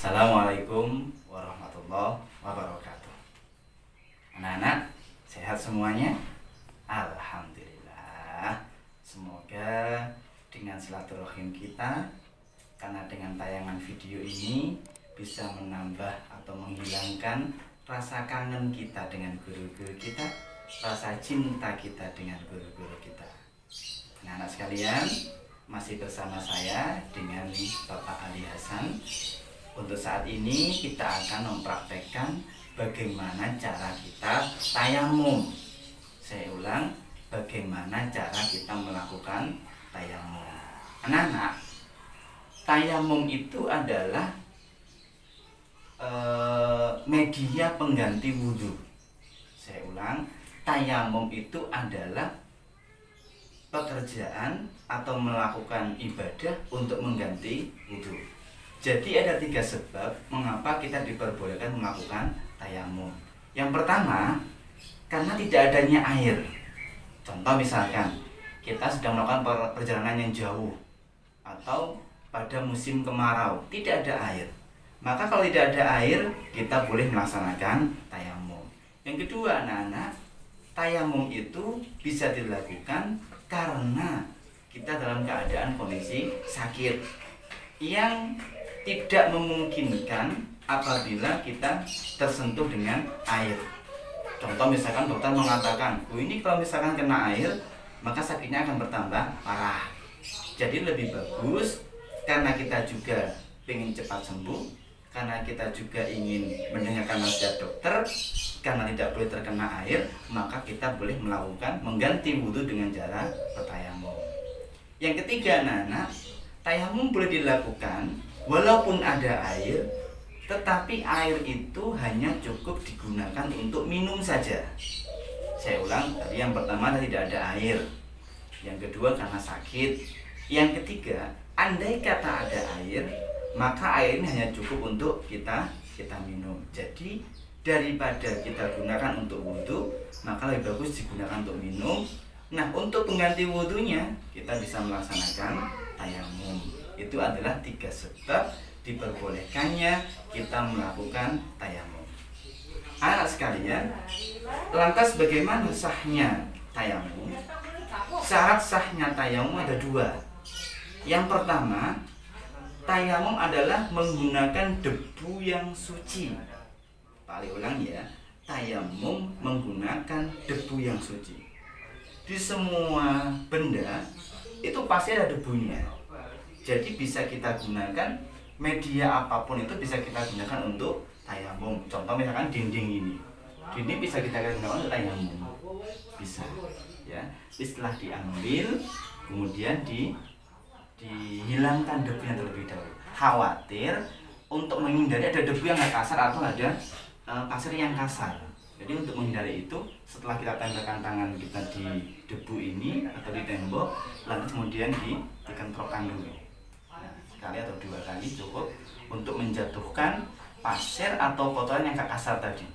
Assalamualaikum warahmatullahi wabarakatuh. Anak-anak, sehat semuanya? Alhamdulillah. Semoga dengan silaturahim kita, karena dengan tayangan video ini bisa menambah atau menghilangkan rasa kangen kita dengan guru-guru kita, rasa cinta kita dengan guru-guru kita. Anak-anak sekalian, masih bersama saya dengan Bapak Ali Hasan. Untuk saat ini kita akan mempraktekkan bagaimana cara kita tayamum. Saya ulang, bagaimana cara kita melakukan tayamum. Anak-anak, tayamum itu adalah media pengganti wudhu. Saya ulang, tayamum itu adalah pekerjaan atau melakukan ibadah untuk mengganti wudhu. Jadi ada 3 sebab mengapa kita diperbolehkan melakukan tayamum. Yang pertama, karena tidak adanya air. Contoh misalkan, kita sedang melakukan perjalanan yang jauh atau pada musim kemarau, tidak ada air. Maka kalau tidak ada air, kita boleh melaksanakan tayamum. Yang kedua, anak-anak, tayamum itu bisa dilakukan karena kita dalam keadaan kondisi sakit yang tidak memungkinkan apabila kita tersentuh dengan air. Contoh misalkan dokter mengatakan, ini kalau misalkan kena air, maka sakitnya akan bertambah parah. Jadi lebih bagus, karena kita juga ingin cepat sembuh, karena kita juga ingin mendengarkan nasihat dokter, karena tidak boleh terkena air, maka kita boleh melakukan mengganti wudhu dengan cara bertayamum. Yang ketiga, anak-anak, tayamum boleh dilakukan walaupun ada air, tetapi air itu hanya cukup digunakan untuk minum saja. Saya ulang, tadi yang pertama tidak ada air, yang kedua karena sakit, yang ketiga, andai kata ada air, maka air ini hanya cukup untuk kita minum. Jadi daripada kita gunakan untuk wudhu, maka lebih bagus digunakan untuk minum. Nah, untuk pengganti wudhunya kita bisa melaksanakan tayamum. Itu adalah 3 sebab diperbolehkannya kita melakukan tayamum. Anak sekalian, lantas bagaimana sahnya tayamum? Syarat sahnya tayamum ada 2. Yang pertama, tayamum adalah menggunakan debu yang suci. Paling ulang ya, tayamum menggunakan debu yang suci. Di semua benda itu pasti ada debunya. Jadi bisa kita gunakan media apapun, itu bisa kita gunakan untuk tayamum. Contoh misalkan dinding ini. Dinding bisa kita gunakan untuk tayamum. Bisa. Ya. Setelah diambil, kemudian dihilangkan debunya terlebih dahulu. Khawatir untuk menghindari ada debu yang kasar atau ada pasir yang kasar. Jadi untuk menghindari itu, setelah kita tempelkan tangan kita di debu ini atau di tembok, lantas kemudian dikentropkan dulu. Sekali atau 2 kali cukup untuk menjatuhkan pasir atau kotoran yang kasar tadi.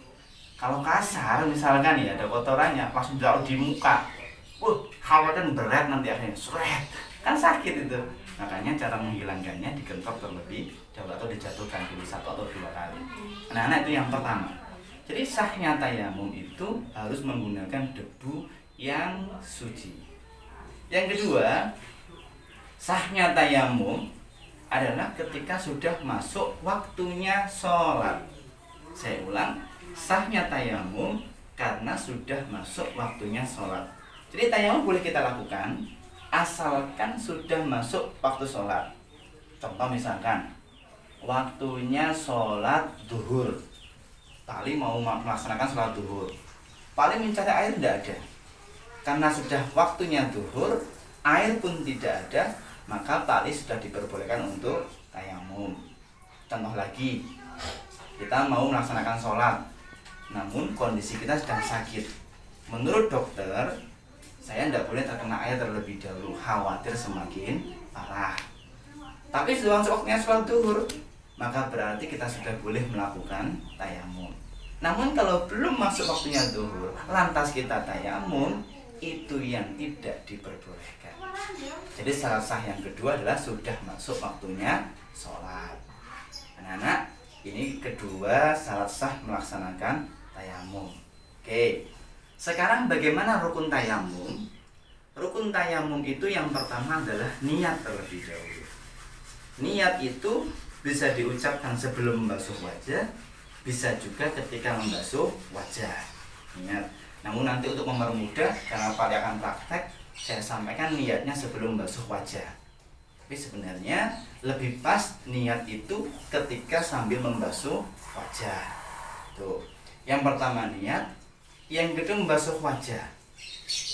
Kalau kasar misalkan ya ada kotorannya langsung jauh di muka, khawatir berat nanti akhirnya seret, kan sakit itu. Makanya cara menghilangkannya digentok terlebih dahulu atau dijatuhkan dulu 1 atau 2 kali. Nah, itu yang pertama. Jadi sahnya tayamum itu harus menggunakan debu yang suci. Yang kedua, sahnya tayamum adalah ketika sudah masuk waktunya sholat. Saya ulang, sahnya tayamum karena sudah masuk waktunya sholat. Jadi tayamum boleh kita lakukan asalkan sudah masuk waktu sholat. Contoh misalkan waktunya sholat duhur, Pali mau melaksanakan sholat duhur, Pali mencari air tidak ada, karena sudah waktunya duhur, air pun tidak ada, maka Pali sudah diperbolehkan untuk tayamum. Contoh lagi, kita mau melaksanakan sholat, namun kondisi kita sedang sakit. Menurut dokter, saya tidak boleh terkena air terlebih dahulu, khawatir semakin parah. Tapi setelah waktunya sholat duhur, maka berarti kita sudah boleh melakukan tayamum. Namun kalau belum masuk waktunya duhur, lantas kita tayamum, itu yang tidak diperbolehkan. Jadi syarat sah yang kedua adalah sudah masuk waktunya sholat. Anak-anak, kedua syarat sah melaksanakan tayamum. Oke. Sekarang bagaimana rukun tayamum? Rukun tayamum itu yang pertama adalah niat terlebih dahulu. Niat itu bisa diucapkan sebelum membasuh wajah, bisa juga ketika membasuh wajah. Niat. Namun nanti untuk mempermudah, karena Pak akan praktek, saya sampaikan niatnya sebelum membasuh wajah. Tapi sebenarnya lebih pas niat itu ketika sambil membasuh wajah. Tuh. Yang pertama niat, yang kedua membasuh wajah.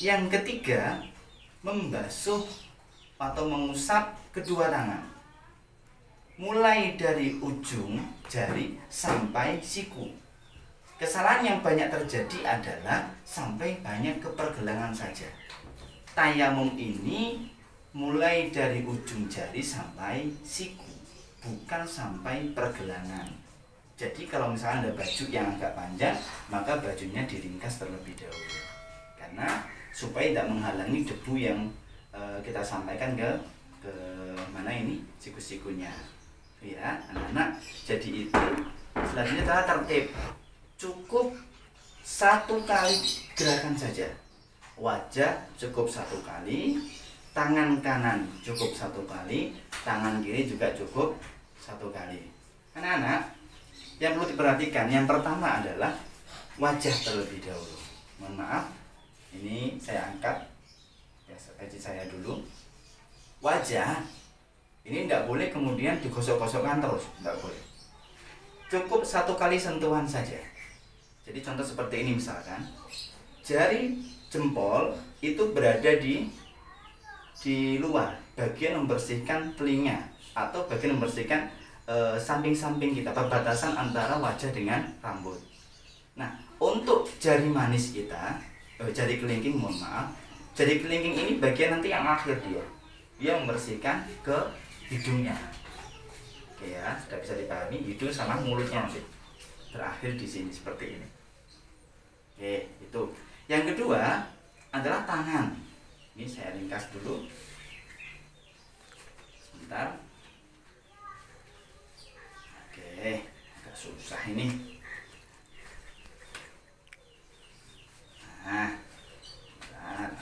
Yang ketiga membasuh atau mengusap kedua tangan. Mulai dari ujung jari sampai siku. Kesalahan yang banyak terjadi adalah sampai banyak ke pergelangan saja. Tayamum ini mulai dari ujung jari sampai siku, bukan sampai pergelangan. Jadi kalau misalnya ada baju yang agak panjang, maka bajunya diringkas terlebih dahulu. Karena supaya tidak menghalangi debu yang kita sampaikan ke mana ini siku-sikunya. Ya, anak-anak. Jadi itu selanjutnya adalah tertib. Cukup satu kali gerakan saja. Wajah cukup satu kali, tangan kanan cukup satu kali, tangan kiri juga cukup satu kali. Anak-anak, yang perlu diperhatikan yang pertama adalah wajah terlebih dahulu. Mohon maaf, ini saya angkat peci saya dulu. Wajah ini tidak boleh kemudian digosok-gosokkan terus, tidak boleh. Cukup satu kali sentuhan saja. Jadi contoh seperti ini misalkan, jari jempol itu berada di luar, bagian membersihkan telinga atau bagian membersihkan samping-samping kita, perbatasan antara wajah dengan rambut. Nah, untuk jari manis kita, jari kelingking, mohon maaf, jari kelingking ini bagian nanti yang akhir dia membersihkan ke hidungnya. Oke ya, sudah bisa dipahami, hidung sama mulutnya nanti terakhir di sini seperti ini. Oke, itu. Yang kedua adalah tangan. Ini saya ringkas dulu. Sebentar. Oke, agak susah ini. Nah, bentar.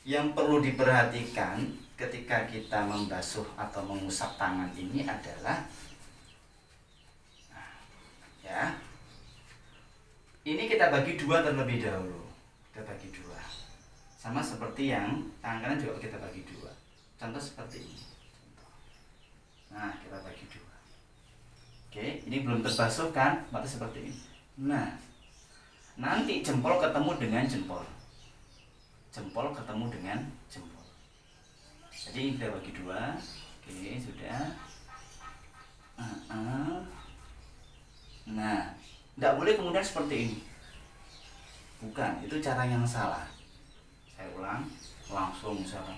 Yang perlu diperhatikan ketika kita membasuh atau mengusap tangan ini adalah ya, ini kita bagi dua terlebih dahulu. Kita bagi dua, sama seperti yang tangan kanan juga kita bagi dua. Contoh seperti ini. Nah, kita bagi dua. Oke, ini belum terbasuh kan, maka seperti ini. Nah, nanti jempol ketemu dengan jempol, jempol ketemu dengan jempol. Jadi kita bagi dua. Oke, sudah. Nah, tidak boleh kemudian seperti ini. Bukan, itu cara yang salah. Saya ulang, langsung misalkan.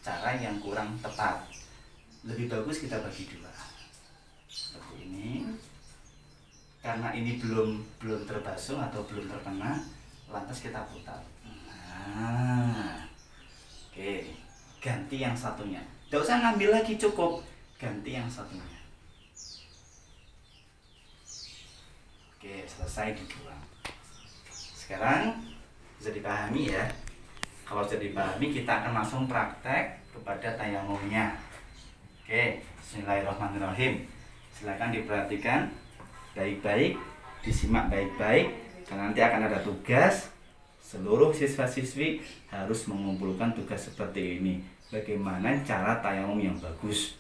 Cara yang kurang tepat. Lebih bagus kita bagi dua. Seperti ini. Karena ini belum terbasuh atau belum terkena, lantas kita putar. Nah, oke, ganti yang satunya. Tidak usah ngambil lagi, cukup ganti yang satunya. Oke, selesai dibuang. Sekarang bisa dipahami ya. Kalau sudah dipahami, kita akan langsung praktek kepada tayamumnya. Oke, bismillahirrahmanirrahim. Silakan diperhatikan baik-baik, disimak baik-baik, karena nanti akan ada tugas. Seluruh siswa-siswi harus mengumpulkan tugas seperti ini. Bagaimana cara tayamum yang bagus.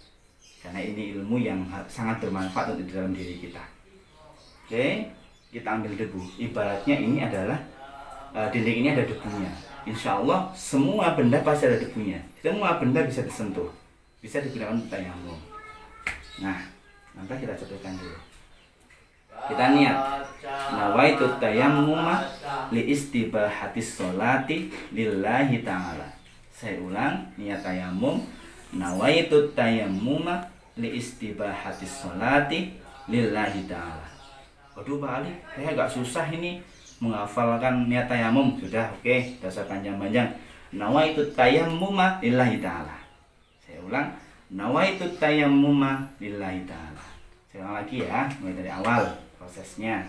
Karena ini ilmu yang sangat bermanfaat untuk di dalam diri kita. Oke, kita ambil debu. Ibaratnya ini adalah dinding ini ada debunya. Insya Allah semua benda pasti ada debunya. Semua benda bisa disentuh, bisa digunakan untuk tayamum. Nah, nanti kita contohkan dulu. Kita niat. Nawaitu tayammuma li istibahatis sholati lillahi ta'ala. Saya ulang, niat tayamum. Nawaitu tayammuma li istibahatis sholati lillahi ta'ala. Waduh Pak Ali, saya agak susah ini menghafalkan niat tayamum. Sudah, oke, dasar panjang-panjang. Nawaitu tayammuma lillahi ta'ala. Saya ulang, nawaitu tayammuma lillahi ta'ala. Sekali lagi ya, mulai dari awal prosesnya.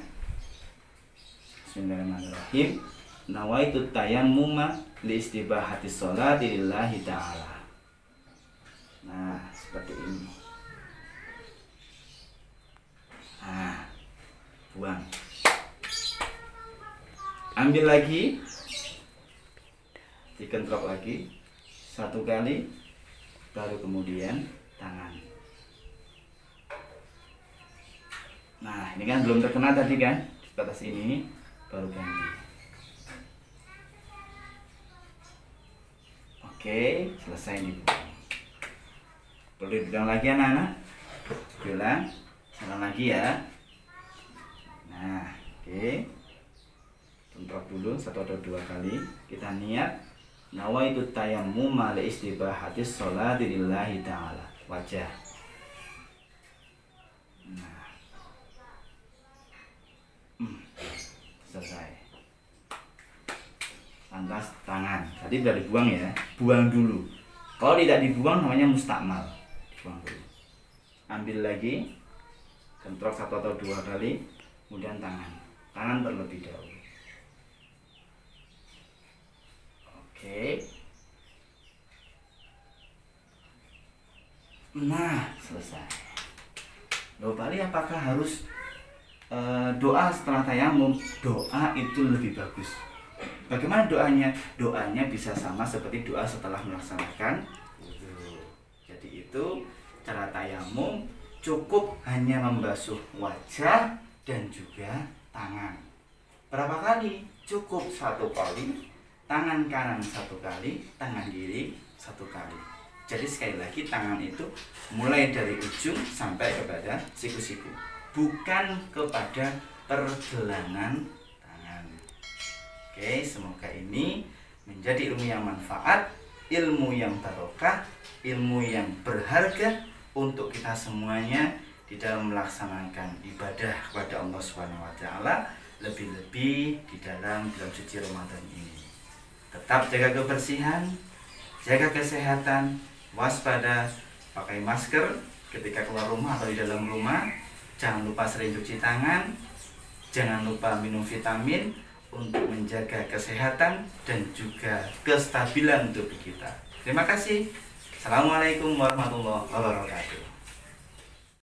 Bismillahirrahmanirrahim. Nawaitu tayammuma li istibahati sholati lillahi ta'ala. Nah, seperti ini. Nah, buang. Ambil lagi. Dikentrok lagi 1 kali, baru kemudian tangan. Nah, ini kan belum terkena tadi kan, di batas ini baru ganti. Oke, selesai nih. Perlu dibilang lagi anak-anak? Bilang, salah lagi ya. Nah, oke. Tentrok dulu 1 atau 2 kali. Kita niat nawaitu tayammuma li istibahatis sholati lillahi ta'ala. Wajah. Nah. Selesai. Lantas tangan. Tadi sudah dibuang ya. Buang dulu. Kalau tidak dibuang namanya mustakmal. Dibuang dulu. Ambil lagi. Kentrok 1 atau 2 kali. Kemudian tangan. Tangan terlebih dahulu. Oke. Nah, selesai. Loh, Bali apakah harus doa setelah tayamum? Doa itu lebih bagus. Bagaimana doanya? Doanya bisa sama seperti doa setelah melaksanakan wudu. Jadi itu cara tayamum cukup hanya membasuh wajah dan juga tangan. Berapa kali? Cukup 1 kali. Tangan kanan 1 kali, tangan kiri 1 kali. Jadi sekali lagi tangan itu mulai dari ujung sampai kepada siku-siku, bukan kepada pergelangan tangan. Oke, semoga ini menjadi ilmu yang manfaat, ilmu yang barokah, ilmu yang berharga untuk kita semuanya di dalam melaksanakan ibadah kepada Allah SWT, lebih-lebih di dalam bulan suci Ramadan ini. Tetap jaga kebersihan, jaga kesehatan, waspada, pakai masker ketika keluar rumah atau di dalam rumah. Jangan lupa sering cuci tangan, jangan lupa minum vitamin untuk menjaga kesehatan dan juga kestabilan tubuh kita. Terima kasih. Assalamualaikum warahmatullahi wabarakatuh.